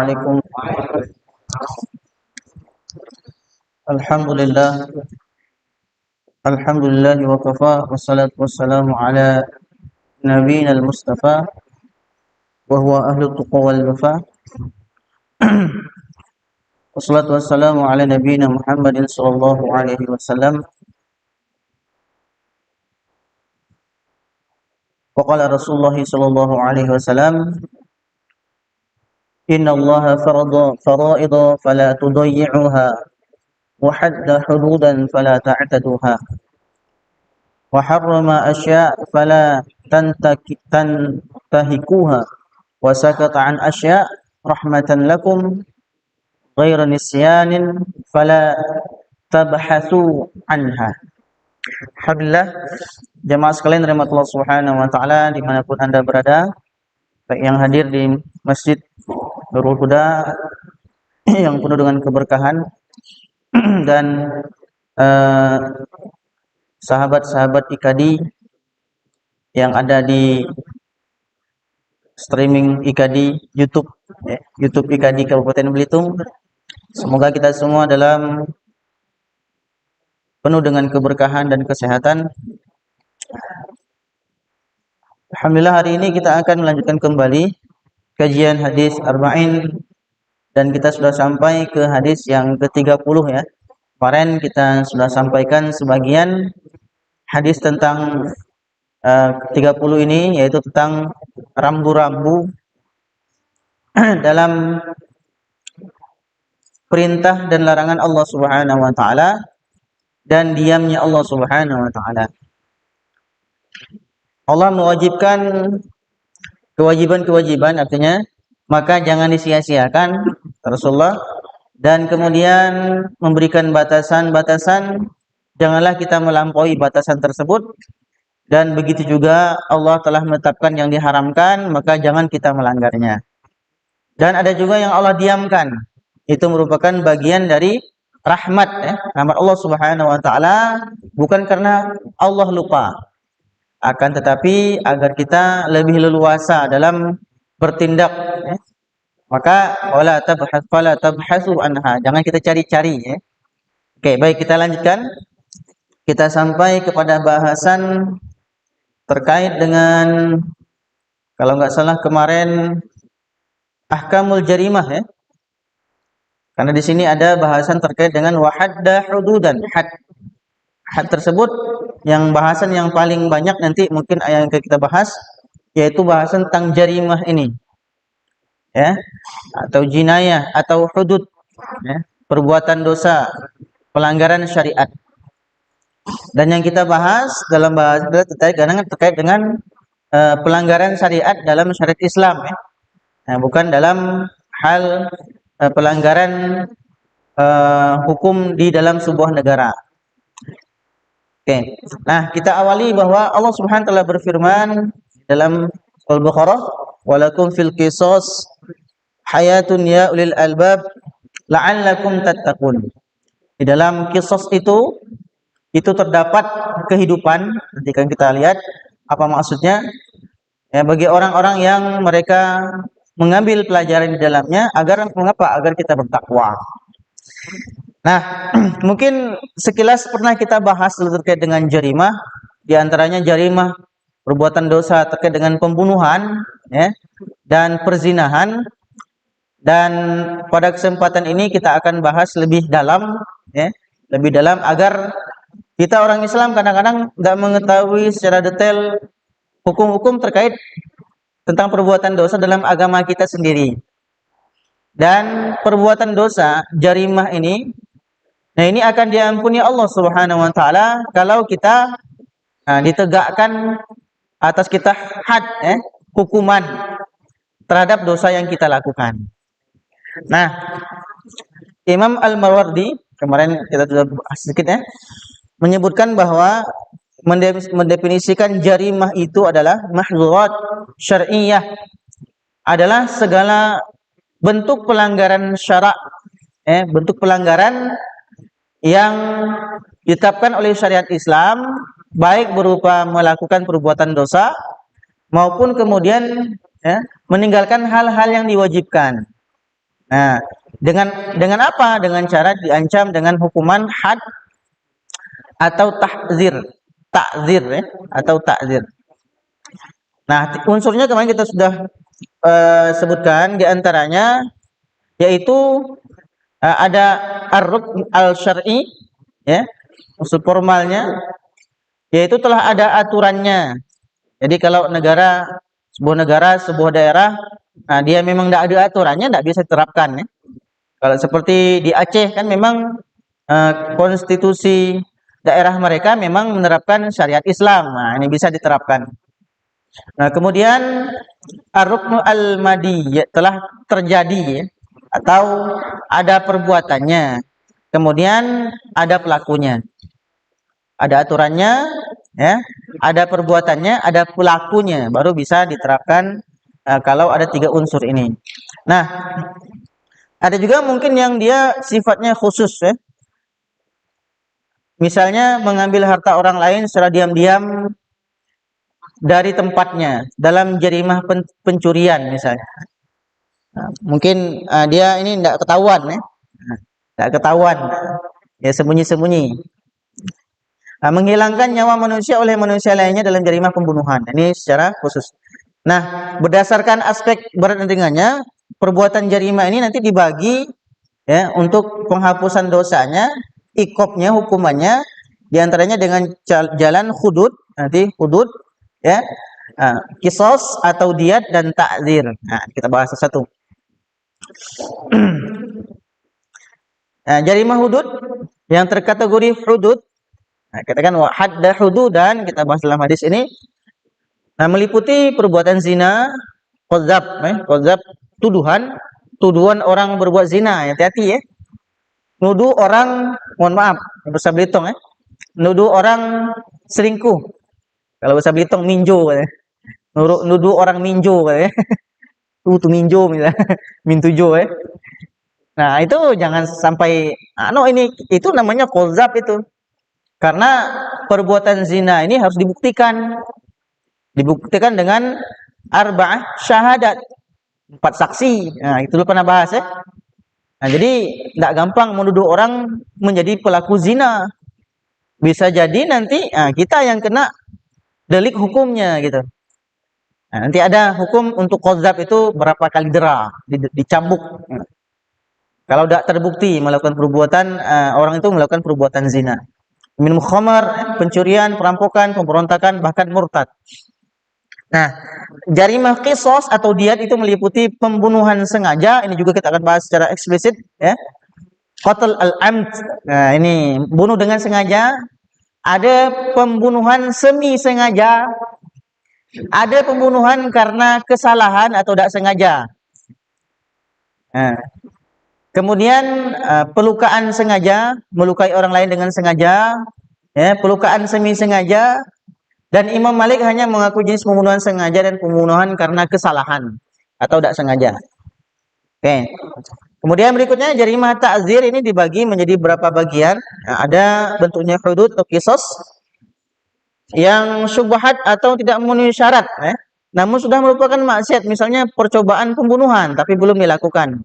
Assalamualaikum. Alhamdulillah, alhamdulillah wa kafa wassalatu wassalamu ala nabiyina al-mustafa wa huwa ahlu tuqa wal wafa. Wassalatu wassalamu ala nabiyina Muhammadin sallallahu alaihi wasallam. Wa qala Rasulullah sallallahu alaihi wasallam, inna Allaha farada faraida fala tudayyi'uha wa hadda hududan fala ta'taduha wa harrama asya' fala tantahikuha wa sakata an asya' rahmatan lakum ghaira nisyanin fala tabhatsu anha. Alhamdulillah, jemaah sekalian rahmatullah subhanahu wa ta'ala dimanapun anda berada, baik yang hadir di Masjid Nurul Huda yang penuh dengan keberkahan dan sahabat-sahabat IKADI yang ada di streaming IKADI YouTube IKADI Kabupaten Belitung. Semoga kita semua dalam penuh dengan keberkahan dan kesehatan. Alhamdulillah, hari ini kita akan melanjutkan kembali kajian hadis Arba'in dan kita sudah sampai ke hadis yang ke-30 ya. Kemarin kita sudah sampaikan sebagian hadis tentang 30 ini, yaitu tentang rambu-rambu dalam perintah dan larangan Allah Subhanahu wa taala dan diamnya Allah Subhanahu wa taala. Allah mewajibkan kewajiban-kewajiban, artinya maka jangan disia-siakan Rasulullah, dan kemudian memberikan batasan-batasan, janganlah kita melampaui batasan tersebut, dan begitu juga Allah telah menetapkan yang diharamkan, maka jangan kita melanggarnya. Dan ada juga yang Allah diamkan, itu merupakan bagian dari rahmat rahmat Allah Subhanahu wa taala, bukan karena Allah lupa, akan tetapi agar kita lebih leluasa dalam bertindak maka wala tabhasu anha, jangan kita cari-cari ya. Oke, baik, kita lanjutkan. Kita sampai kepada bahasan terkait dengan, kalau nggak salah kemarin, ahkamul jarimah ya. Karena di sini ada bahasan terkait dengan wahadda hududan, had tersebut yang bahasan yang paling banyak nanti mungkin yang kita bahas, yaitu bahasan tentang jarimah ini ya, atau jinayah atau hudud ya, perbuatan dosa, pelanggaran syariat. Dan yang kita bahas dalam bahasa terkait dengan pelanggaran syariat dalam syariat Islam ya. Nah, bukan dalam hal pelanggaran hukum di dalam sebuah negara. Oke. Nah, kita awali bahwa Allah Subhanahu wa taala berfirman dalam Al-Baqarah, "Walakum fil qisas hayatun ya ulil albab la'allakum tattaqun." Di dalam qisas itu terdapat kehidupan. Nanti kan kita lihat apa maksudnya. Ya, bagi orang-orang yang mereka mengambil pelajaran di dalamnya, agar mengapa? Agar kita bertakwa. Nah, mungkin sekilas pernah kita bahas terkait dengan jarimah, di antaranya jarimah perbuatan dosa terkait dengan pembunuhan ya, dan perzinahan. Dan pada kesempatan ini kita akan bahas lebih dalam ya, lebih dalam, agar kita orang Islam kadang-kadang nggak mengetahui secara detail hukum-hukum terkait tentang perbuatan dosa dalam agama kita sendiri. Dan perbuatan dosa jarimah ini, nah ini akan diampuni Allah Subhanahu wa taala kalau kita ditegakkan atas kita had hukuman terhadap dosa yang kita lakukan. Nah, Imam Al-Mawardi kemarin kita sudah bahas sedikit ya, menyebutkan bahwa mendefinisikan jarimah itu adalah mahzurat syar'iyyah, adalah segala bentuk pelanggaran syarak, bentuk pelanggaran yang ditetapkan oleh syariat Islam, baik berupa melakukan perbuatan dosa maupun kemudian meninggalkan hal-hal yang diwajibkan. Nah, dengan apa? Dengan cara diancam dengan hukuman had atau tahzir. Takzir ya, atau takzir. Nah, unsurnya kemarin kita sudah sebutkan, di antaranya yaitu ada ar-rukn al-syar'i ya, unsur formalnya, yaitu telah ada aturannya. Jadi kalau sebuah daerah, nah dia memang tidak ada aturannya, tidak bisa diterapkan ya. Kalau seperti di Aceh kan memang konstitusi daerah mereka memang menerapkan syariat Islam. Nah, ini bisa diterapkan. Nah, kemudian ar-ruknu al-madi ya, telah terjadi ya, atau ada perbuatannya. Kemudian ada pelakunya. Ada aturannya ya, ada perbuatannya, ada pelakunya, baru bisa diterapkan kalau ada 3 unsur ini. Nah, ada juga mungkin yang dia sifatnya khusus ya. Misalnya mengambil harta orang lain secara diam-diam dari tempatnya dalam jarimah pencurian misalnya. Nah, mungkin dia ini tidak ketahuan ya. Tidak ketahuan. Ya sembunyi-sembunyi. Nah, menghilangkan nyawa manusia oleh manusia lainnya dalam jarimah pembunuhan. Ini secara khusus. Nah, berdasarkan aspek berat dan ringannya, perbuatan jarimah ini nanti dibagi ya untuk penghapusan dosanya, ikopnya, hukumannya, diantaranya dengan jalan hudud, nanti hudud, ya, kisos atau diat dan takzir. Nah, kita bahas satu. Nah, jarimah hudud yang terkategori hudud, nah, katakan wa hadda hududan, kita bahas dalam hadis ini. Nah, meliputi perbuatan zina, qadzab, qadzab tuduhan orang berbuat zina, hati-hati ya. Nuduh orang, mohon maaf, bahasa Belitung ya. Nuduh orang selingkuh. Kalau bahasa Belitung minjo katanya. Nuduh orang minjo katanya. Tuh minjo misalnya. Mintujo ya. Nah, itu jangan sampai ini itu namanya qadzab itu. Karena perbuatan zina ini harus dibuktikan. Dibuktikan dengan arba'ah syahadat. 4 saksi. Nah, itu lu pernah bahas ya. Nah, jadi tidak gampang menuduh orang menjadi pelaku zina. Bisa jadi nanti kita yang kena delik hukumnya gitu. Nah, nanti ada hukum untuk qadzab itu berapa kali dera, dicambuk. Kalau tidak terbukti melakukan perbuatan orang itu melakukan perbuatan zina. Minum khamar, pencurian, perampokan, pemberontakan, bahkan murtad. Nah, jarimah qisas atau diat itu meliputi pembunuhan sengaja. Ini juga kita akan bahas secara eksplisit ya. Qatl al-amd. Nah, ini bunuh dengan sengaja. Ada pembunuhan semi sengaja. Ada pembunuhan karena kesalahan atau tidak sengaja. Nah, kemudian pelukaan sengaja, melukai orang lain dengan sengaja, ya, pelukaan semi sengaja. Dan Imam Malik hanya mengaku jenis pembunuhan sengaja dan pembunuhan karena kesalahan atau tidak sengaja. Oke. Kemudian berikutnya jarimah ta'zir ini dibagi menjadi berapa bagian. Nah, ada bentuknya hudud atau qisas yang syubhat atau tidak memenuhi syarat, namun sudah merupakan maksiat, misalnya percobaan pembunuhan tapi belum dilakukan.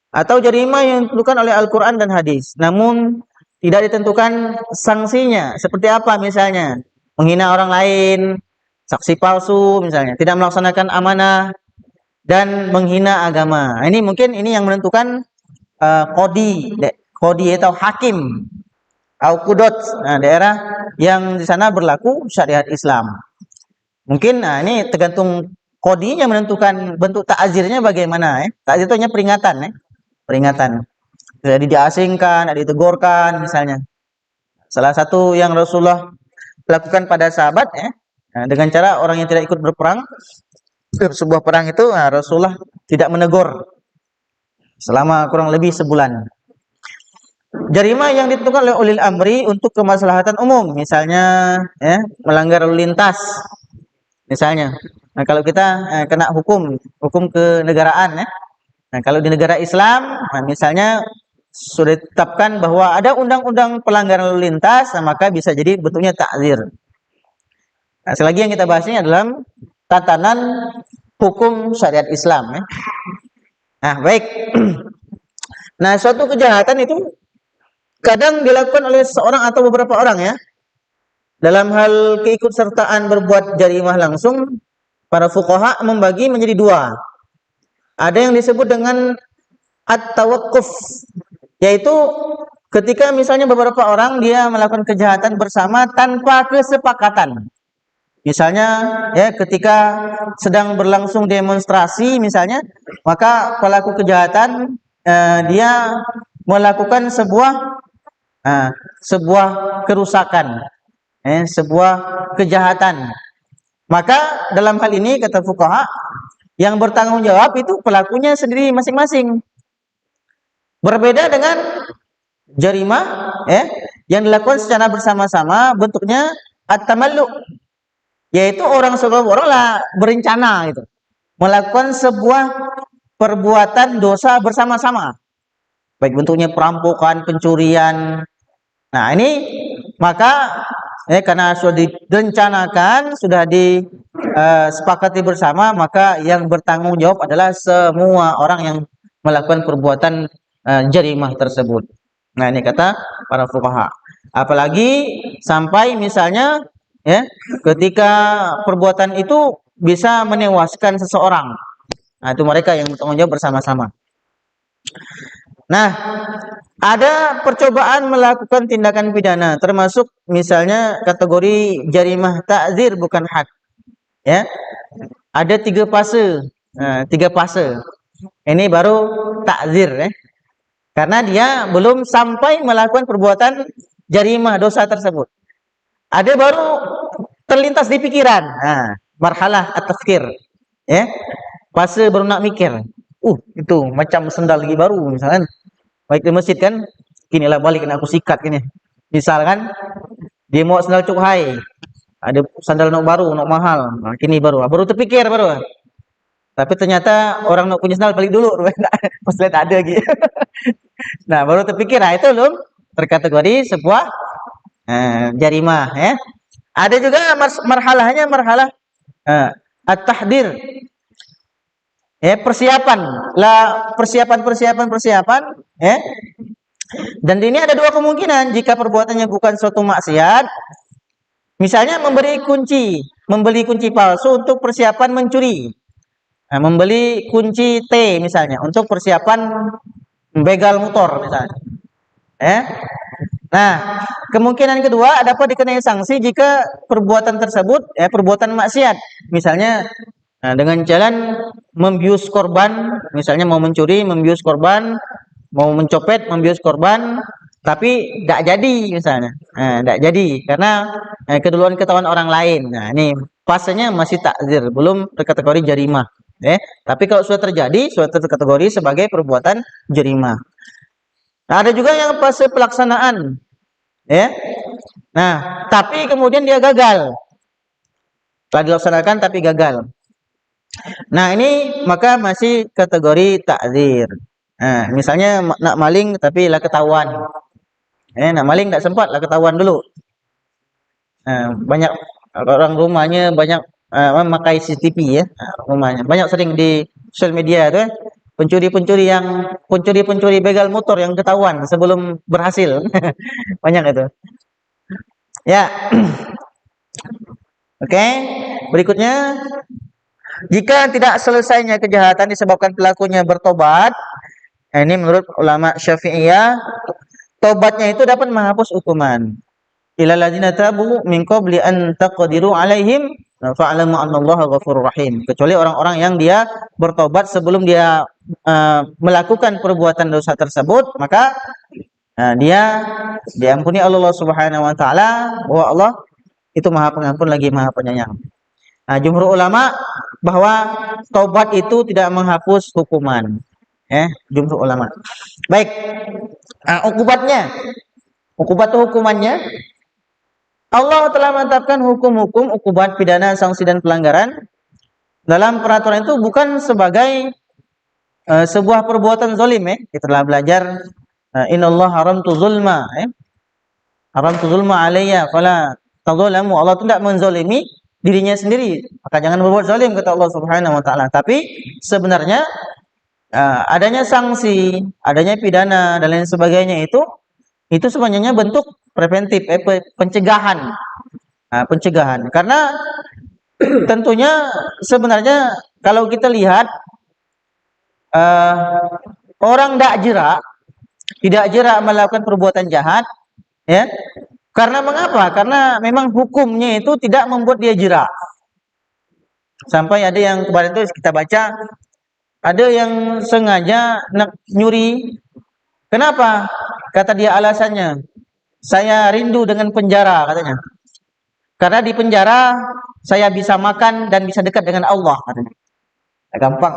Atau jarimah yang ditentukan oleh Al-Quran dan hadis, namun tidak ditentukan sanksinya. Seperti apa misalnya? Menghina orang lain, saksi palsu misalnya, tidak melaksanakan amanah, dan menghina agama. Ini mungkin yang menentukan qadi atau hakim, atau qudot, daerah yang di sana berlaku syariat Islam. Mungkin ini tergantung qadinya menentukan bentuk ta'zirnya bagaimana. Ta'zir itu hanya peringatan peringatan. Jadi diasingkan, ditegurkan misalnya. Salah satu yang Rasulullah lakukan pada sahabat dengan cara orang yang tidak ikut berperang sebuah perang itu Rasulullah tidak menegur selama kurang lebih sebulan. Jarimah yang ditentukan oleh ulil amri untuk kemaslahatan umum, misalnya melanggar lalu lintas misalnya. Nah, kalau kita kena hukum kenegaraan Nah, kalau di negara Islam misalnya sudah ditetapkan bahwa ada undang-undang pelanggaran lalu lintas, maka bisa jadi bentuknya ta'zir. Nah, selagi yang kita bahas ini adalah tatanan hukum syariat Islam. Nah, baik. Nah, suatu kejahatan itu kadang dilakukan oleh seorang atau beberapa orang ya. Dalam hal keikutsertaan berbuat jarimah langsung, para fuqaha membagi menjadi dua. Ada yang disebut dengan at-tawaqquf, yaitu ketika misalnya beberapa orang dia melakukan kejahatan bersama tanpa kesepakatan. Misalnya ya ketika sedang berlangsung demonstrasi misalnya, maka pelaku kejahatan dia melakukan sebuah kerusakan, sebuah kejahatan. Maka dalam hal ini kata fuqaha, yang bertanggung jawab itu pelakunya sendiri masing-masing. Berbeda dengan jarimah yang dilakukan secara bersama-sama, bentuknya at-tamallu, yaitu orang lah berencana gitu, melakukan sebuah perbuatan dosa bersama-sama, baik bentuknya perampokan, pencurian. Nah, ini maka karena sudah direncanakan, sudah disepakati bersama, maka yang bertanggung jawab adalah semua orang yang melakukan perbuatan jarimah tersebut. Nah, ini kata para fuqaha. Apalagi sampai misalnya ketika perbuatan itu bisa menewaskan seseorang. Nah, itu mereka yang bertanggung jawab bersama-sama. Nah, ada percobaan melakukan tindakan pidana, termasuk misalnya kategori jarimah ta'zir bukan had. Ya, ada 3 fase. 3 fase. Ini baru ta'zir karena dia belum sampai melakukan perbuatan jarimah dosa tersebut. Ada baru terlintas di pikiran. Marhalah at-tafkir. Fase baru nak mikir. Itu macam sendal gigi baru misalkan. Baik di masjid kan, kinilah balik kena aku sikat gini. Misalkan dia mau sandal cukai, ada sandal nok baru, nok mahal. Nah, kini baru terpikir baru. Tapi ternyata orang nok punya sandal balik dulu, pas lihat ada gitu. Nah, baru terpikir, itu belum terkategori sebuah jarimah Ada juga marhalahnya marhalah at-tahdir. Persiapan dan ini ada 2 kemungkinan jika perbuatannya bukan suatu maksiat. Misalnya membeli kunci palsu untuk persiapan mencuri. Membeli kunci T misalnya untuk persiapan begal motor misalnya. Nah, kemungkinan kedua dapat dikenai sanksi jika perbuatan tersebut perbuatan maksiat. Misalnya dengan jalan membius korban, misalnya mau mencuri, membius korban, mau mencopet, membius korban, tapi tidak jadi misalnya. Tidak jadi karena keduluan ketahuan orang lain. Nah, ini fasenya masih takzir, belum terkategori jarimah. Tapi kalau sudah terjadi, sudah terkategori sebagai perbuatan jarimah. Nah, ada juga yang fase pelaksanaan. Nah, tapi kemudian dia gagal. Telah dilaksanakan tapi gagal. Nah, ini maka masih kategori takzir. Nah, misalnya nak maling tapi lah ketahuan. Nak maling tak sempat lah ketahuan dulu. Banyak orang rumahnya banyak memakai CCTV rumahnya. Banyak sering di sosial media itu pencuri begal motor yang ketahuan sebelum berhasil. Banyak itu. Ya. Oke, berikutnya, jika tidak selesainya kejahatan disebabkan pelakunya bertobat, ini menurut ulama Syafi'iyah, tobatnya itu dapat menghapus hukuman. Ilal ladzina tabu min qabli an taqdiru alaihim fa'lamu annallaha ghafurur rahim. Kecuali orang-orang yang dia bertobat sebelum dia melakukan perbuatan dosa tersebut, maka dia diampuni Allah Subhanahu wa taala, bahwa Allah itu Maha Pengampun lagi Maha Penyayang. Nah, jumhur ulama bahwa taubat itu tidak menghapus hukuman. Jumhur ulama. Baik. Hukumannya, Allah telah menetapkan hukum-hukum ukubat pidana, sanksi dan pelanggaran dalam peraturan itu bukan sebagai sebuah perbuatan zalim. Kita telah belajar innallaha haramtu zulma. Haramtu zulma alayya fala tadzalamu. Allah tidak menzalimi dirinya sendiri, maka jangan berbuat zalim, kata Allah Subhanahu wa taala. Tapi sebenarnya adanya sanksi, adanya pidana dan lain sebagainya itu sebenarnya bentuk preventif, pencegahan. Pencegahan. Karena tentunya sebenarnya kalau kita lihat uh, orang tidak jerak melakukan perbuatan jahat, ya. Karena mengapa? Karena memang hukumnya itu tidak membuat dia jerak. Sampai ada yang kemarin itu kita baca, ada yang sengaja nak nyuri. Kenapa? Kata dia alasannya, saya rindu dengan penjara katanya. Karena di penjara saya bisa makan dan bisa dekat dengan Allah katanya. Gampang.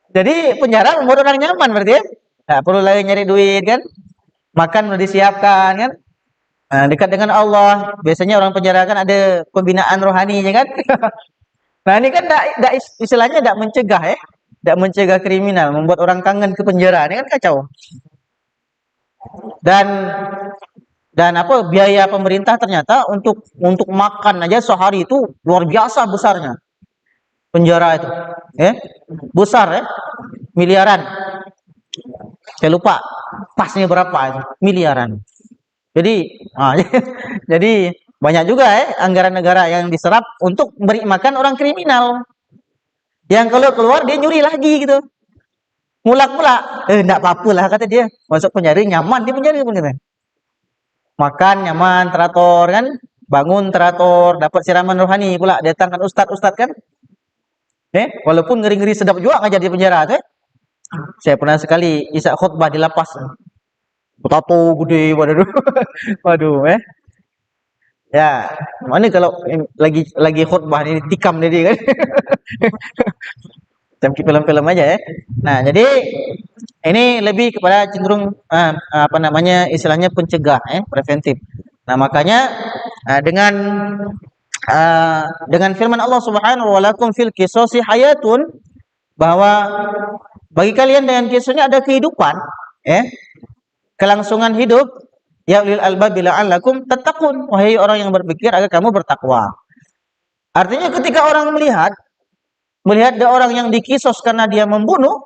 Jadi penjara membuat orang nyaman berarti ya. Nggak perlu lagi nyari duit kan. Makan sudah disiapkan kan. Dekat dengan Allah. Biasanya orang penjara kan ada pembinaan rohaninya kan. Nah ini kan istilahnya tidak mencegah ya. Tidak mencegah kriminal. Membuat orang kangen ke penjara. Ini kan kacau. Dan apa biaya pemerintah ternyata untuk makan aja sehari itu luar biasa besarnya. Penjara itu ya besar ya, miliaran. Saya lupa pasnya berapa itu, miliaran. Jadi jadi banyak juga ya anggaran negara yang diserap untuk beri makan orang kriminal yang kalau keluar dia nyuri lagi gitu, mulak enggak apa-apa lah kata dia, masuk penjara nyaman di penjara pun gitu. Makan nyaman, teratur kan, bangun teratur, dapat siraman rohani pula, datangkan ustadz kan. Walaupun ngeri-ngeri sedap juga ngajar di penjara tuh. Saya pernah sekali isak khutbah di lapas. Tato gede waduh. Waduh, Ya, mana kalau lagi khutbah ini tikam jadi kan. Macam film-film aja ya. Nah, jadi ini lebih kepada cenderung apa namanya istilahnya pencegah preventif. Nah, makanya dengan firman Allah Subhanahu wa lakum fil qisasi hayatun, bahwa bagi kalian dengan kisahnya ada kehidupan, kelangsungan hidup, ya ulil albab la'allakum tattaqun, wahai orang yang berpikir agar kamu bertakwa. Artinya ketika orang melihat ada orang yang dikisos karena dia membunuh,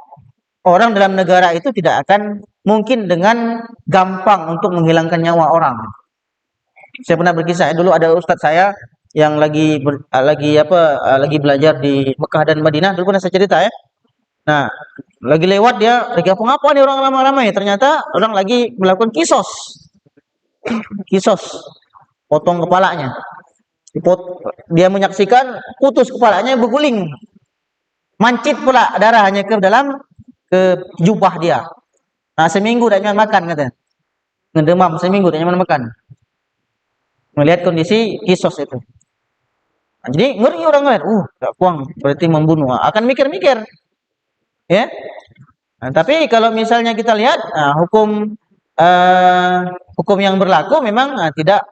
orang dalam negara itu tidak akan mungkin dengan gampang untuk menghilangkan nyawa orang. Saya pernah berkisah, dulu ada ustadz saya yang lagi belajar di Mekah dan Madinah, dulu pernah saya cerita ya. Nah, lagi lewat dia, lagi apa nih orang ramai-ramai, ternyata orang lagi melakukan kisos, potong kepalanya. Dia menyaksikan putus kepalanya berguling, mancit pula darahnya ke jubah dia. Nah, seminggu tidak makan katanya, ngedemam seminggu tidak makan. Melihat kondisi kisos itu. Nah, jadi ngeri orang lain, gak kuang, berarti membunuh. Akan mikir-mikir, ya. Nah, tapi kalau misalnya kita lihat hukum yang berlaku memang tidak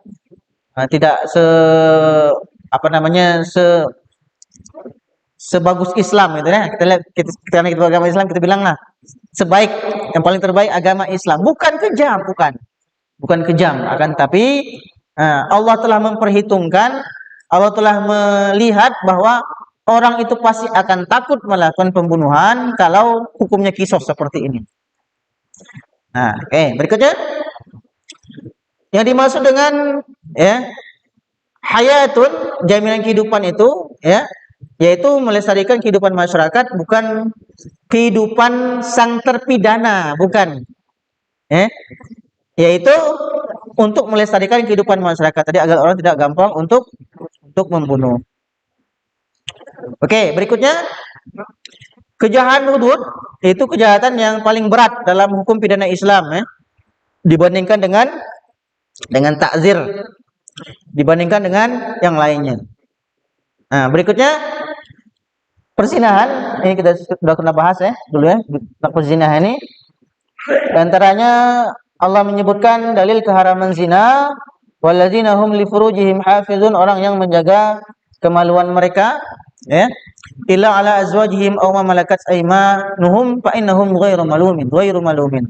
sebagus Islam gitu ya. Kita lihat kita agama Islam, kita bilang sebaik, yang paling terbaik agama Islam. Bukan kejam, akan tapi Allah telah memperhitungkan, Allah telah melihat bahwa orang itu pasti akan takut melakukan pembunuhan kalau hukumnya kisos seperti ini. Nah, berikutnya yang dimaksud dengan hayatun, jaminan kehidupan itu yaitu melestarikan kehidupan masyarakat, bukan kehidupan sang terpidana, bukan. Yaitu untuk melestarikan kehidupan masyarakat tadi agar orang tidak gampang untuk membunuh. Oke, berikutnya kejahatan hudud, itu kejahatan yang paling berat dalam hukum pidana Islam dibandingkan dengan takzir, dibandingkan dengan yang lainnya. Nah, berikutnya perzinahan, ini kita sudah pernah bahas dulu tentang perzinahan ini. Antaranya Allah menyebutkan dalil keharaman zina, walladzina hum li furujihim hafizun, orang yang menjaga kemaluan mereka, illa ala azwajihim aw ma malakat aymanuhum fa innahum ghairu malumin,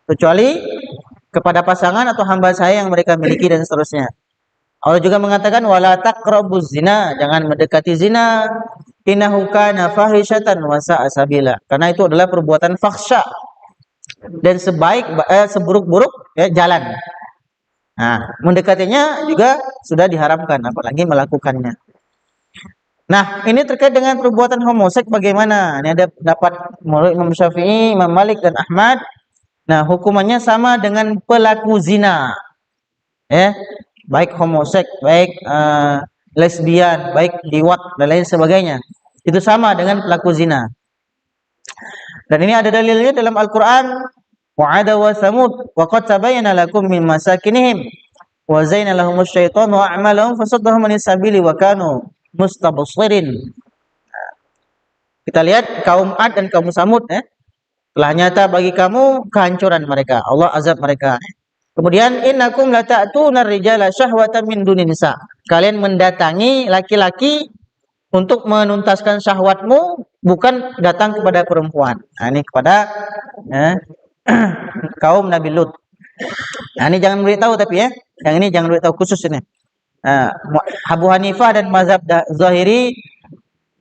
kecuali kepada pasangan atau hamba saya yang mereka miliki dan seterusnya. Allah juga mengatakan wala taqrabuz zina, jangan mendekati zina, innahu kana fahisyatan wa sa'a sabila. Karena itu adalah perbuatan fahsya dan seburuk-buruk ya, jalan. Nah, mendekatinya juga sudah diharamkan, apalagi melakukannya. Nah, ini terkait dengan perbuatan homoseks bagaimana? Ini ada pendapat menurut Imam Syafi'i, Imam Malik dan Ahmad. Nah, hukumannya sama dengan pelaku zina. Ya, baik homoseks, baik lesbian, baik liwat dan lain sebagainya. Itu sama dengan pelaku zina. Dan ini ada dalilnya dalam Al-Qur'an, wa'ada wa samud wa qad tabayyana lakum min masakinihim wa zayyana lahumus syaitanu a'malahum fasaddahum 'anis sabili wa kanu mustabsirin. Kita lihat kaum Ad dan kaum Samud ya. Telah nyata bagi kamu kehancuran mereka. Allah azab mereka. Kemudian innakum lata'tuna rijala syahwatan min dunin nisa. Kalian mendatangi laki-laki untuk menuntaskan syahwatmu, bukan datang kepada perempuan. Nah, ini kepada kaum Nabi Lut. Nah, ini jangan beritahu tapi ya. Yang ini jangan beritahu khusus ini. Abu Hanifah dan mazhab Zahiri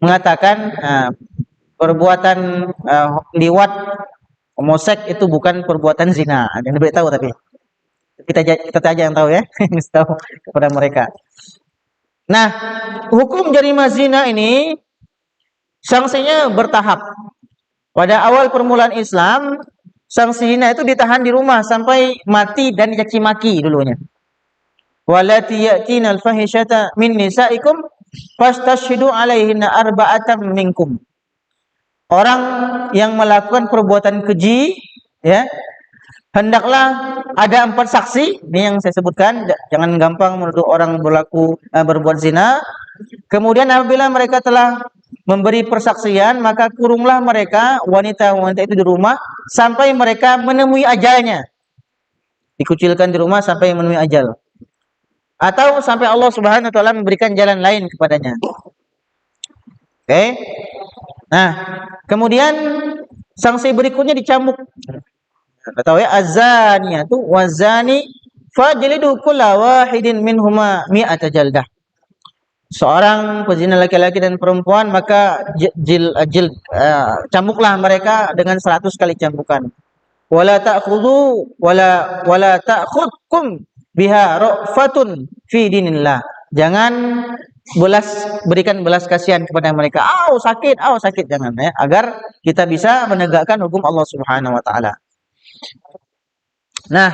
mengatakan perbuatan liwat homoseks itu bukan perbuatan zina. Jangan beritahu tapi kita aja yang tahu ya, tahu kepada mereka. Nah, hukum jarima zina ini sanksinya bertahap. Pada awal permulaan Islam, sanksi zina itu ditahan di rumah sampai mati dan dicaci maki dulunya. Walati yatina al-fahisyata min nisaikum fastashhidu alaihinna arba'atan minkum. Orang yang melakukan perbuatan keji ya, hendaklah ada 4 saksi. Ini yang saya sebutkan, jangan gampang menuduh orang berbuat zina. Kemudian apabila mereka telah memberi persaksian, maka kurunglah mereka wanita-wanita itu di rumah sampai mereka menemui ajalnya. Dikucilkan di rumah sampai menemui ajal. Atau sampai Allah Subhanahu wa taala memberikan jalan lain kepadanya. Oke. Nah, kemudian sanksi berikutnya dicambuk. Tahu ya, azaniyatu wazani fajlidu kulla wahidin minhuma mi'ata jaldah. Seorang pezina laki-laki dan perempuan, maka cambuklah mereka dengan 100 kali cambukan. Wala ta'khudkum biha ra'fatun fi dinillah. Jangan berikan belas kasihan kepada mereka. Sakit, jangan ya, agar kita bisa menegakkan hukum Allah Subhanahu wa taala. Nah,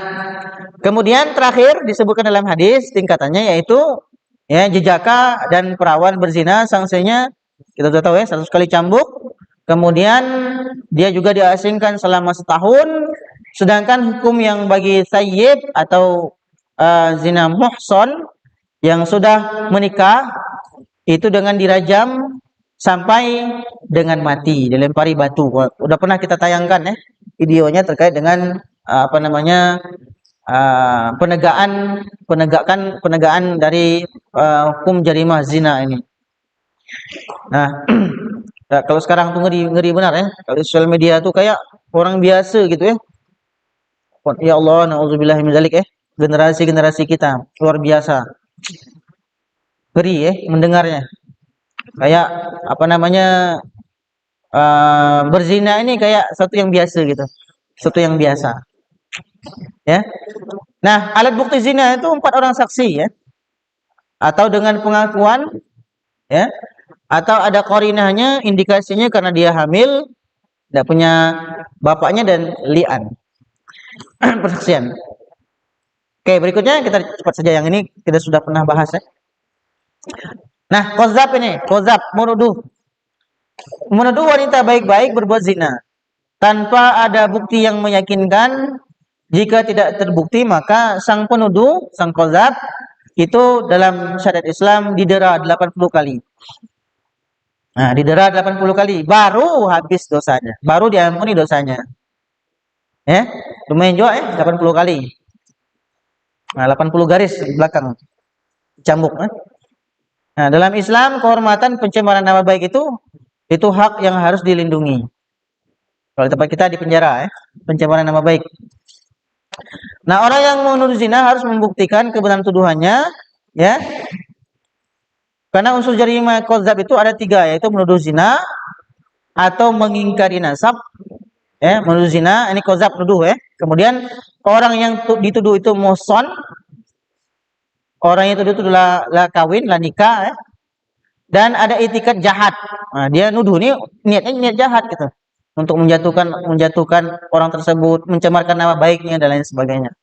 kemudian terakhir disebutkan dalam hadis tingkatannya yaitu ya jejaka dan perawan berzina, sanksinya kita sudah tahu ya 100 kali cambuk. Kemudian dia juga diasingkan selama setahun. Sedangkan hukum yang bagi thayyib atau zina muhson yang sudah menikah itu dengan dirajam sampai dengan mati, dilempari batu. Udah pernah kita tayangkan ya videonya terkait dengan penegakan dari hukum jarimah zina ini. Nah, kalau sekarang tuh ngeri benar ya. Kalau sosial media tuh kayak orang biasa gitu ya. Ya Allah, nauzubillah min dzalik ya. Generasi kita luar biasa. Ngeri ya mendengarnya. Kayak berzina ini kayak satu yang biasa gitu. Satu yang biasa. Ya. Nah, alat bukti zina itu 4 orang saksi ya. Atau dengan pengakuan ya. Atau ada qarinahnya, indikasinya karena dia hamil, tidak punya bapaknya, dan li'an. Persaksian. Oke, berikutnya kita cepat saja, yang ini kita sudah pernah bahas ya. Nah, qadzab menuduh wanita baik-baik berbuat zina tanpa ada bukti yang meyakinkan. Jika tidak terbukti, maka sang penuduh, sang qadzab itu dalam syariat Islam didera 80 kali. Nah, didera 80 kali baru habis dosanya, baru diampuni dosanya. Ya, lumayan juga ya 80 kali. Nah, 80 garis di belakang cambuk. Nah, dalam Islam kehormatan pencemaran nama baik itu hak yang harus dilindungi. Kalau tempat kita di penjara ya, pencemaran nama baik. Nah, orang yang menuduh zina harus membuktikan kebenaran tuduhannya ya. Karena unsur jarima qadzab itu ada 3, yaitu menuduh zina atau mengingkari nasab. Menuduh zina, ini qadzab, menuduh Kemudian orang yang dituduh itu muhsan, orang yang dituduh itu lah kawin, lah nikah. Dan ada itikat jahat. Nah, dia nuduh ini niatnya niat jahat gitu. Untuk menjatuhkan orang tersebut, mencemarkan nama baiknya dan lain sebagainya.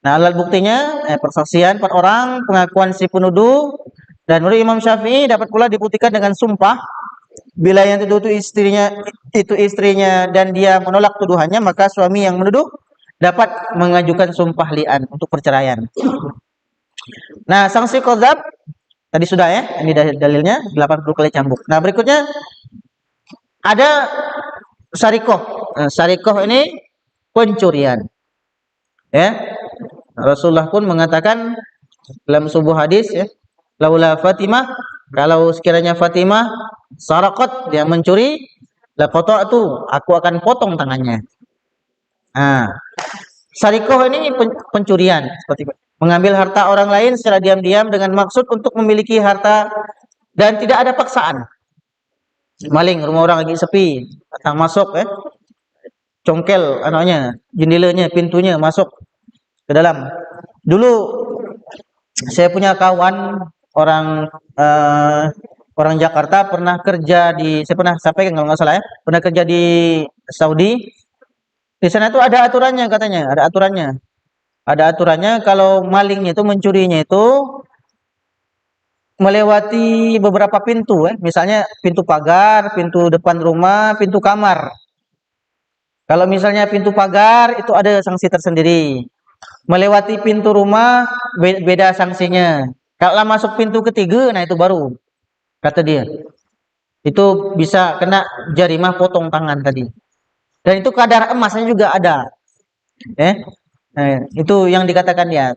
Nah, alat buktinya persaksian 4 orang, pengakuan si penuduh, dan menurut Imam Syafi'i dapat pula dibuktikan dengan sumpah. Bila yang tuduh itu istrinya dan dia menolak tuduhannya, maka suami yang menuduh dapat mengajukan sumpah li'an untuk perceraian. Nah, sanksi qadzab tadi sudah ini dalilnya 80 kali cambuk. Nah, berikutnya ada syarikoh. Nah, syarikoh ini pencurian. Rasulullah pun mengatakan dalam sebuah hadis laula Fatimah, kalau sekiranya Fatimah saraqat, dia mencuri, la qata'tu, aku akan potong tangannya. Nah, syarikoh ini pencurian, seperti mengambil harta orang lain secara diam-diam dengan maksud untuk memiliki harta dan tidak ada paksaan. Maling, rumah orang lagi sepi, datang masuk congkel anaknya, jendelanya, pintunya, masuk ke dalam. Dulu saya punya kawan orang Jakarta, pernah kerja saya pernah sampaikan kalau nggak salah pernah kerja di Saudi. Di sana itu ada aturannya, katanya ada aturannya. Ada aturannya kalau malingnya itu, mencurinya itu melewati beberapa pintu, misalnya pintu pagar, pintu depan rumah, pintu kamar. Kalau misalnya pintu pagar itu ada sanksi tersendiri. Melewati pintu rumah beda sanksinya. Kalau masuk pintu ketiga, nah itu baru kata dia. Itu bisa kena jarimah potong tangan tadi. Dan itu kadar emasnya juga ada. Itu yang dikatakan dia.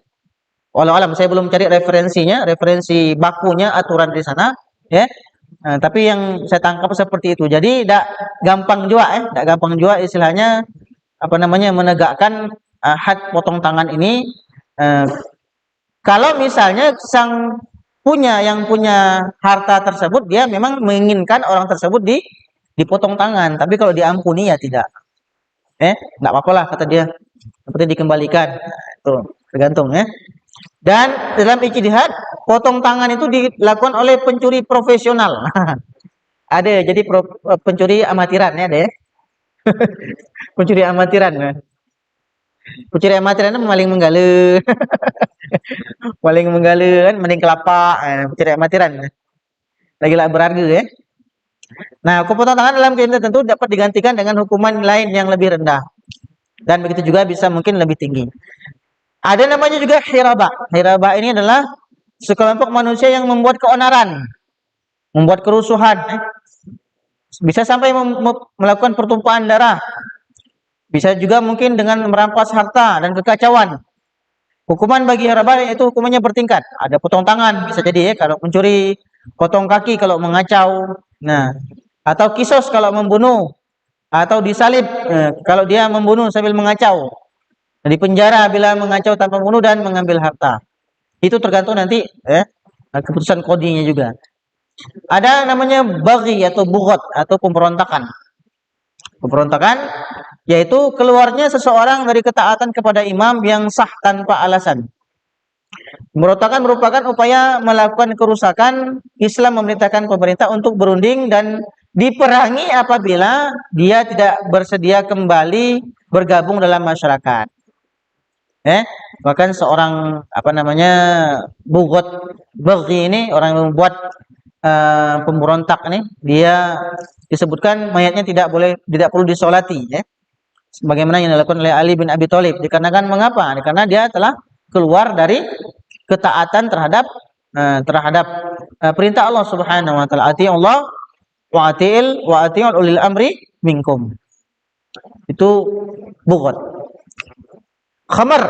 Walau alam, saya belum cari referensinya, referensi bakunya, aturan di sana, tapi yang saya tangkap seperti itu. Jadi tidak gampang juga, istilahnya menegakkan had potong tangan ini. Kalau misalnya yang punya harta tersebut, dia memang menginginkan orang tersebut dipotong tangan, tapi kalau diampuni ya tidak. Nggak apa-apa lah kata dia, seperti dikembalikan. Itu tergantung Dan dalam ijtihad, potong tangan itu dilakukan oleh pencuri profesional. Ada, jadi pencuri amatiran ada pencuri amatiran. Pencuri amatiran itu paling menggale. Paling menggale kan, mending kelapa, pencuri amatiran. Lagi-lagi berharga Nah, potong tangan dalam keadaan tertentu dapat digantikan dengan hukuman lain yang lebih rendah. Dan begitu juga bisa mungkin lebih tinggi. Ada namanya juga hirabah. Hirabah ini adalah sekelompok manusia yang membuat keonaran, membuat kerusuhan. Bisa sampai melakukan pertumpahan darah. Bisa juga mungkin dengan merampas harta dan kekacauan. Hukuman bagi hirabah itu hukumannya bertingkat. Ada potong tangan, bisa jadi kalau mencuri, potong kaki kalau mengacau. Nah, atau kisos kalau membunuh, atau disalib kalau dia membunuh sambil mengacau. Di penjara bila mengacau tanpa membunuh dan mengambil harta. Itu tergantung nanti keputusan kodinya juga. Ada namanya baghi atau bughat atau pemberontakan. Pemberontakan yaitu keluarnya seseorang dari ketaatan kepada imam yang sah tanpa alasan. Pemberontakan merupakan upaya melakukan kerusakan. Islam memerintahkan pemerintah untuk berunding dan diperangi apabila dia tidak bersedia kembali bergabung dalam masyarakat. Bahkan seorang bughat baghi ini, orang yang membuat pemberontak ini, dia disebutkan mayatnya tidak perlu disolati, sebagaimana yang dilakukan oleh Ali bin Abi Thalib. Dikarenakan mengapa? Karena dia telah keluar dari ketaatan terhadap perintah Allah Subhanahu wa taala. Ati Allah wa ati'ul ulil amri minkum. Itu bughat. Khamar,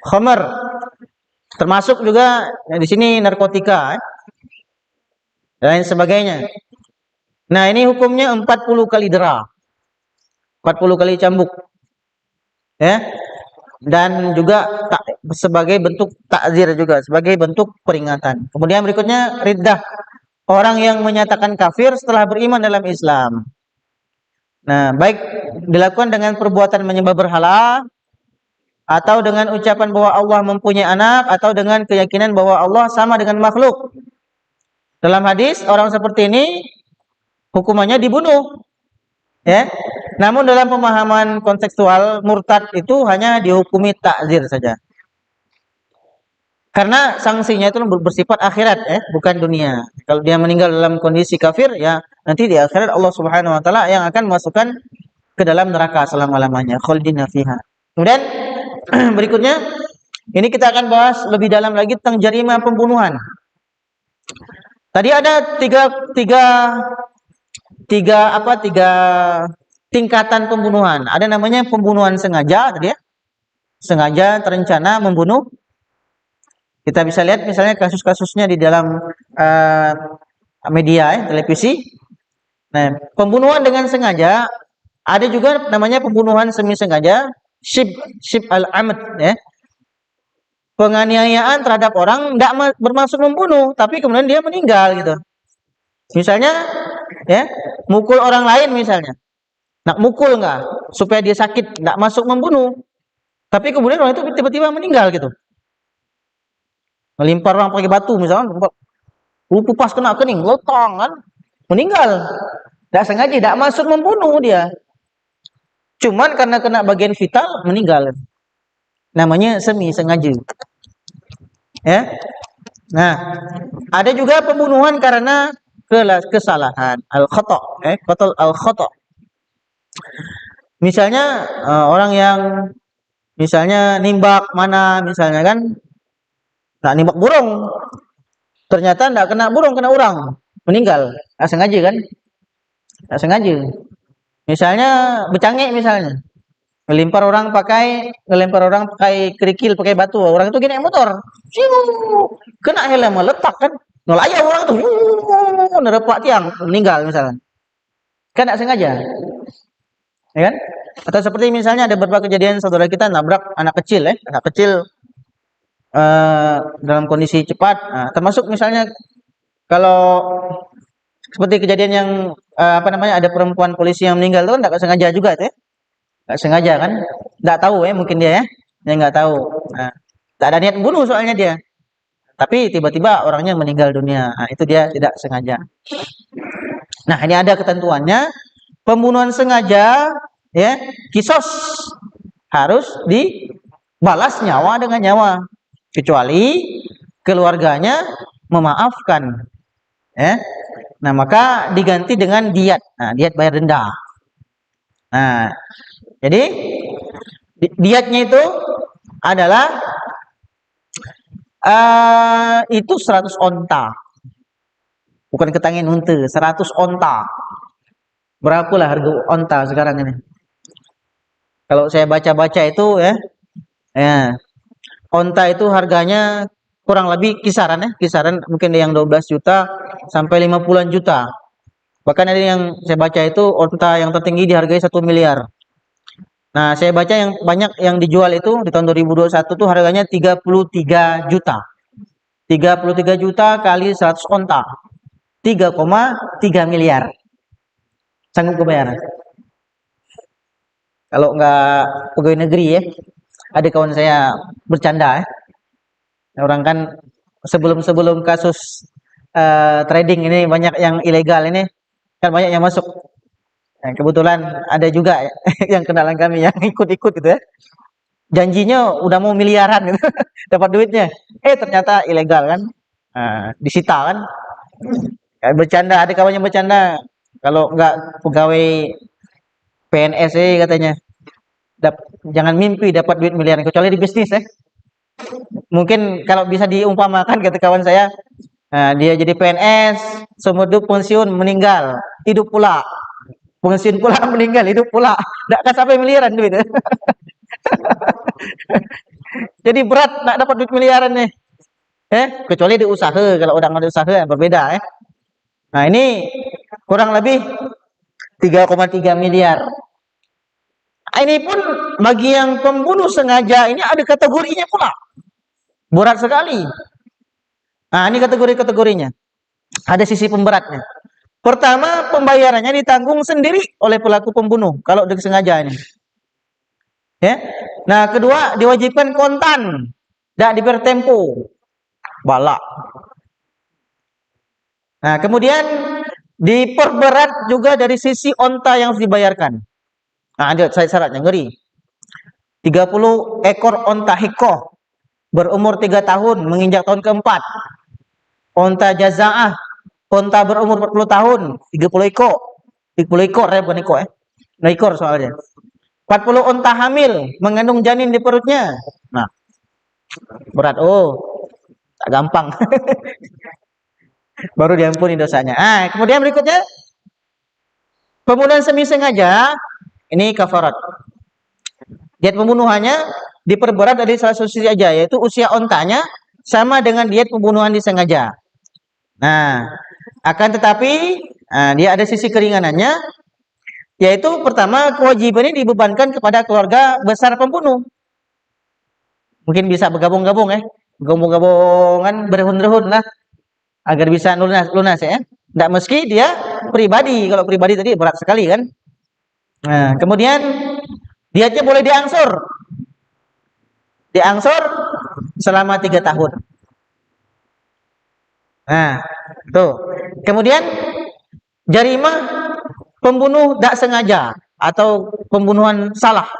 khamar termasuk juga di sini narkotika, dan lain sebagainya. Nah, ini hukumnya 40 kali dera, 40 kali cambuk, dan juga sebagai bentuk takzir juga, sebagai bentuk peringatan. Kemudian berikutnya riddah, orang yang menyatakan kafir setelah beriman dalam Islam. Nah, baik dilakukan dengan perbuatan menyembah berhala, atau dengan ucapan bahwa Allah mempunyai anak, atau dengan keyakinan bahwa Allah sama dengan makhluk. Dalam hadis, orang seperti ini hukumannya dibunuh. Ya. Namun dalam pemahaman kontekstual, murtad itu hanya dihukumi takzir saja. Karena sanksinya itu bersifat akhirat, bukan dunia. Kalau dia meninggal dalam kondisi kafir, ya nanti di akhirat Allah Subhanahu wa taala yang akan masukkan ke dalam neraka selama-lamanya, khalidina fiha. Kemudian berikutnya, ini kita akan bahas lebih dalam lagi tentang jarima pembunuhan. Tadi ada tiga tingkatan pembunuhan. Ada namanya pembunuhan sengaja, tadi ya, sengaja terencana membunuh. Kita bisa lihat misalnya kasus-kasusnya di dalam media, televisi. Nah, pembunuhan dengan sengaja. Ada juga namanya pembunuhan semi sengaja, shib al-amd, ya. Penganiayaan terhadap orang tidak bermaksud membunuh, tapi kemudian dia meninggal gitu. Misalnya, ya, mukul orang lain misalnya. Nak mukul enggak supaya dia sakit, enggak masuk membunuh. Tapi kemudian orang itu tiba-tiba meninggal gitu. Melimpar orang pakai batu misalnya, pas kena kening, lotong kan, meninggal. Enggak sengaja, enggak masuk membunuh dia. Cuman karena kena bagian vital meninggal. Namanya semi sengaja. Ya. Nah, ada juga pembunuhan karena kesalahan, al-khata', qatl al-khata'. Misalnya orang yang misalnya nimbak mana misalnya kan, nah nimbak burung, ternyata enggak kena burung, kena orang, meninggal. Enggak sengaja kan? Enggak sengaja. Misalnya bercangek misalnya, ngelempar orang pakai kerikil, pakai batu. Orang itu gini motor, kena helm meletak kan, ngelayang orang tuh, nerepak tiang, meninggal misalnya. Kan enggak sengaja, ya kan? Atau seperti misalnya ada beberapa kejadian saudara kita nabrak anak kecil, dalam kondisi cepat. Nah, termasuk misalnya kalau seperti kejadian yang ada perempuan polisi yang meninggal itu kan enggak sengaja juga itu, ya. Enggak sengaja kan? Enggak tahu mungkin dia dia enggak tahu. Nah, enggak ada niat bunuh soalnya dia. Tapi tiba-tiba orangnya meninggal dunia. Nah, itu dia tidak sengaja. Nah, ini ada ketentuannya. Pembunuhan sengaja, ya, kisos, harus dibalas nyawa dengan nyawa, kecuali keluarganya memaafkan, ya. Nah, maka diganti dengan diat. Nah, diat bayar denda. Nah, jadi diatnya itu adalah itu 100 onta. Bukan ketangin unta, 100 onta. Berapalah harga onta sekarang ini? Kalau saya baca-baca itu, ya, onta itu harganya kurang lebih kisaran mungkin yang 12 juta sampai 50-an juta. Bahkan ada yang saya baca itu onta yang tertinggi dihargai 1 miliar. Nah, saya baca yang banyak yang dijual itu di tahun 2021 tuh harganya 33 juta. 33 juta kali 100 onta. 3,3 miliar. Sanggup kebayar? Kalau nggak pegawai negeri, ya. Ada kawan saya bercanda, orang kan sebelum kasus trading ini banyak yang ilegal ini, kan banyak yang masuk. Nah, kebetulan ada juga yang kenalan kami yang ikut-ikut gitu, ya. Janjinya udah mau miliaran gitu, dapat duitnya. Ternyata ilegal kan. Nah, disita kan. Bercanda, ada kawannya bercanda. Kalau nggak pegawai PNS katanya, jangan mimpi dapat duit miliaran kecuali di bisnis, Mungkin kalau bisa diumpamakan kata kawan saya, dia jadi PNS, seumur hidup pensiun, meninggal, hidup pula. Pensiun pula, meninggal, hidup pula. Enggak akan sampai miliaran duit. Jadi berat nak dapat duit miliaran nih. Kecuali di usaha, kalau udah ada usaha berbeda, Nah, ini kurang lebih 3,3 miliar. Ini pun bagi yang pembunuh sengaja ini ada kategorinya pula. Berat sekali. Nah, ini kategori-kategorinya. Ada sisi pemberatnya. Pertama, pembayarannya ditanggung sendiri oleh pelaku pembunuh kalau disengaja ini. Ya. Nah, kedua, diwajibkan kontan, tidak diberi tempo. Balak. Nah, kemudian diperberat juga dari sisi onta yang harus dibayarkan. Nah, ada syaratnya ngeri. 30 ekor onta hikoh berumur 3 tahun menginjak tahun keempat. Onta jazaah, onta berumur 40 tahun, 30 ekor. 30 ekor ya, bukan ekor ya. Nah, ekor soalnya. 40 onta hamil mengandung janin di perutnya. Nah, berat. Oh, tak gampang. Baru diampuni dosanya. Kemudian berikutnya pembunuhan semi sengaja, ini kafarat. Diat pembunuhannya diperberat dari salah satu sisi aja, yaitu usia ontanya sama dengan diat pembunuhan disengaja. Nah, akan tetapi dia ada sisi keringanannya, yaitu pertama kewajiban ini dibebankan kepada keluarga besar pembunuh. Mungkin bisa bergabung-gabung ya, gabung-gabungan berhun-rehun lah, agar bisa lunas ya. Tidak meski dia pribadi, kalau pribadi tadi berat sekali kan. Nah, kemudian dianya boleh diangsur selama 3 tahun. Nah, tuh. Kemudian jarimah pembunuh tidak sengaja atau pembunuhan salah,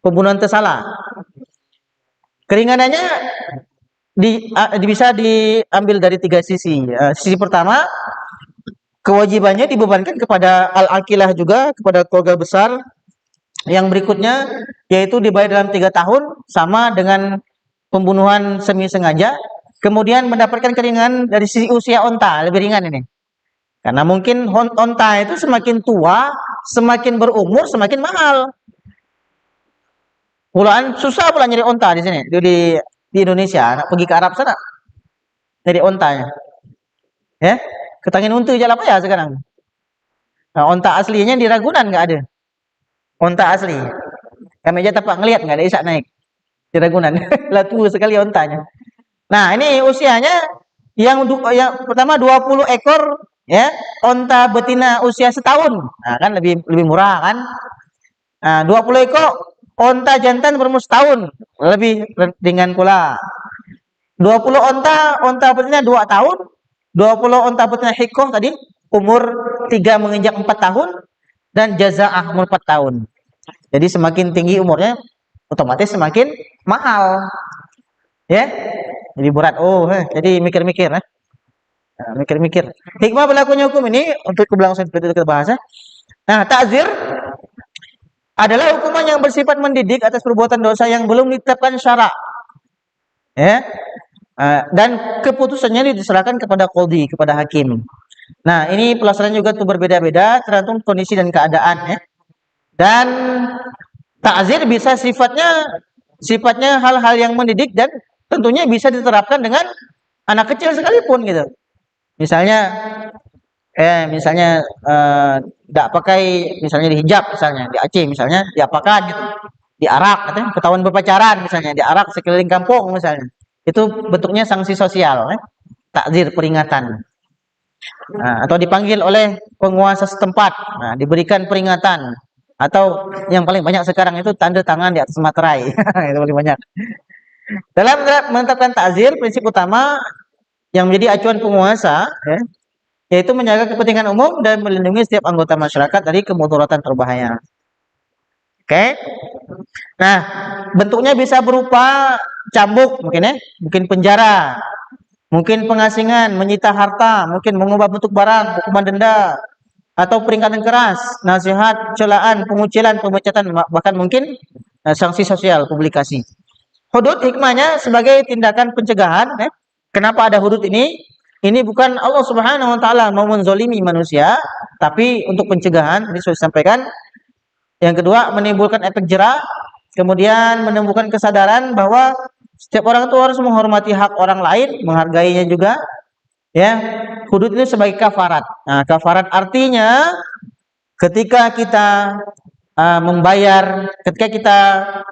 pembunuhan tersalah. Keringanannya bisa diambil dari 3 sisi. Sisi pertama, kewajibannya dibebankan kepada al-aqilah juga, kepada keluarga besar. Yang berikutnya yaitu dibayar dalam 3 tahun sama dengan pembunuhan semi sengaja. Kemudian mendapatkan keringanan dari sisi usia onta, lebih ringan ini. Karena mungkin onta itu semakin tua, semakin berumur, semakin mahal. Pulaan susah pula nyari onta di sini, di Indonesia. Nak pergi ke Arab sana nyari ontanya. Ya, ketangin untu jalan apa ya sekarang? Nah, onta aslinya di Ragunan nggak ada. Onta asli. Kami aja tepat ngelihat nggak ada isak naik di Ragunan. Lah tua sekali ontanya. Nah, ini usianya yang pertama 20 ekor ya, onta betina usia setahun. Nah, kan lebih murah kan? Nah, 20 ekor onta jantan berumur setahun, lebih ringan pula. 20 onta betina 2 tahun, 20 onta betina hikoh tadi umur 3 menginjak 4 tahun, dan jazaah umur 4 tahun. Jadi semakin tinggi umurnya otomatis semakin mahal. Ya. Jadi berat. Jadi mikir-mikir ya. Mikir-mikir. Hikmah berlakunya hukum ini untuk keberlangsungan seperti itu kita bahas ya. Nah, ta'zir adalah hukuman yang bersifat mendidik atas perbuatan dosa yang belum ditetapkan syara. Ya. Dan keputusannya diserahkan kepada qadhi, kepada hakim. Nah, ini pelaksanaan juga tuh berbeda-beda tergantung kondisi dan keadaan ya. Dan ta'zir bisa sifatnya hal-hal yang mendidik dan tentunya bisa diterapkan dengan anak kecil sekalipun gitu. Misalnya tidak pakai misalnya di hijab, misalnya di Aceh misalnya diapakan gitu, diarak katanya, ketahuan berpacaran misalnya diarak sekeliling kampung misalnya, itu bentuknya sanksi sosial takzir, peringatan. Nah, atau dipanggil oleh penguasa setempat, diberikan peringatan, atau yang paling banyak sekarang itu tanda tangan di atas materai. Itu paling banyak. Dalam menetapkan takzir, prinsip utama yang menjadi acuan penguasa yaitu menjaga kepentingan umum dan melindungi setiap anggota masyarakat dari kemudaratan berbahaya. Oke. Nah, bentuknya bisa berupa cambuk mungkin penjara, mungkin pengasingan, menyita harta, mungkin mengubah bentuk barang, hukuman denda, atau peringatan keras, nasihat, celaan, pengucilan, pemecatan, bahkan mungkin sanksi sosial, publikasi. Hudud hikmahnya sebagai tindakan pencegahan. Kenapa ada hudud ini? Ini bukan Allah Subhanahu wa taala mau menzolimi manusia, tapi untuk pencegahan, ini sudah disampaikan. Yang kedua, menimbulkan efek jera, kemudian menemukan kesadaran bahwa setiap orang itu harus menghormati hak orang lain, menghargainya juga. Ya, hudud itu sebagai kafarat. Nah, kafarat artinya ketika kita membayar, ketika kita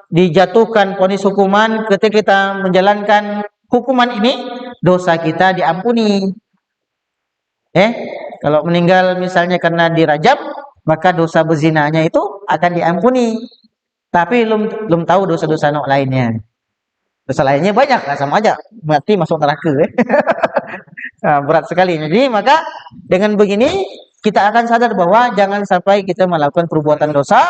dijatuhkan vonis hukuman, ketika kita menjalankan hukuman ini, dosa kita diampuni. Kalau meninggal misalnya karena dirajam, maka dosa berzinanya itu akan diampuni. Tapi belum tahu dosa-dosa lainnya. Dosa lainnya banyak, lah sama aja mati masuk neraka. Berat sekali. Jadi maka dengan begini kita akan sadar bahwa jangan sampai kita melakukan perbuatan dosa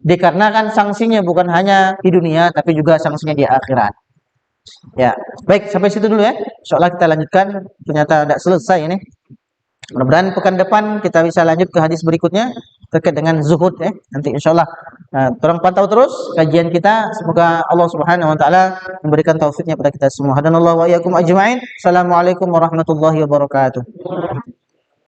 dikarenakan sanksinya bukan hanya di dunia tapi juga sanksinya di akhirat. Ya, baik sampai situ dulu ya. Insyaallah kita lanjutkan. Ternyata tidak selesai ini. Mudah-mudahan pekan depan kita bisa lanjut ke hadis berikutnya terkait dengan zuhud ya. Nanti insyaallah tolong pantau terus kajian kita. Semoga Allah Subhanahu wa taala memberikan taufiknya pada kita semua. Hadanallahu wa iyyakum ajmain. Assalamualaikum warahmatullahi wabarakatuh.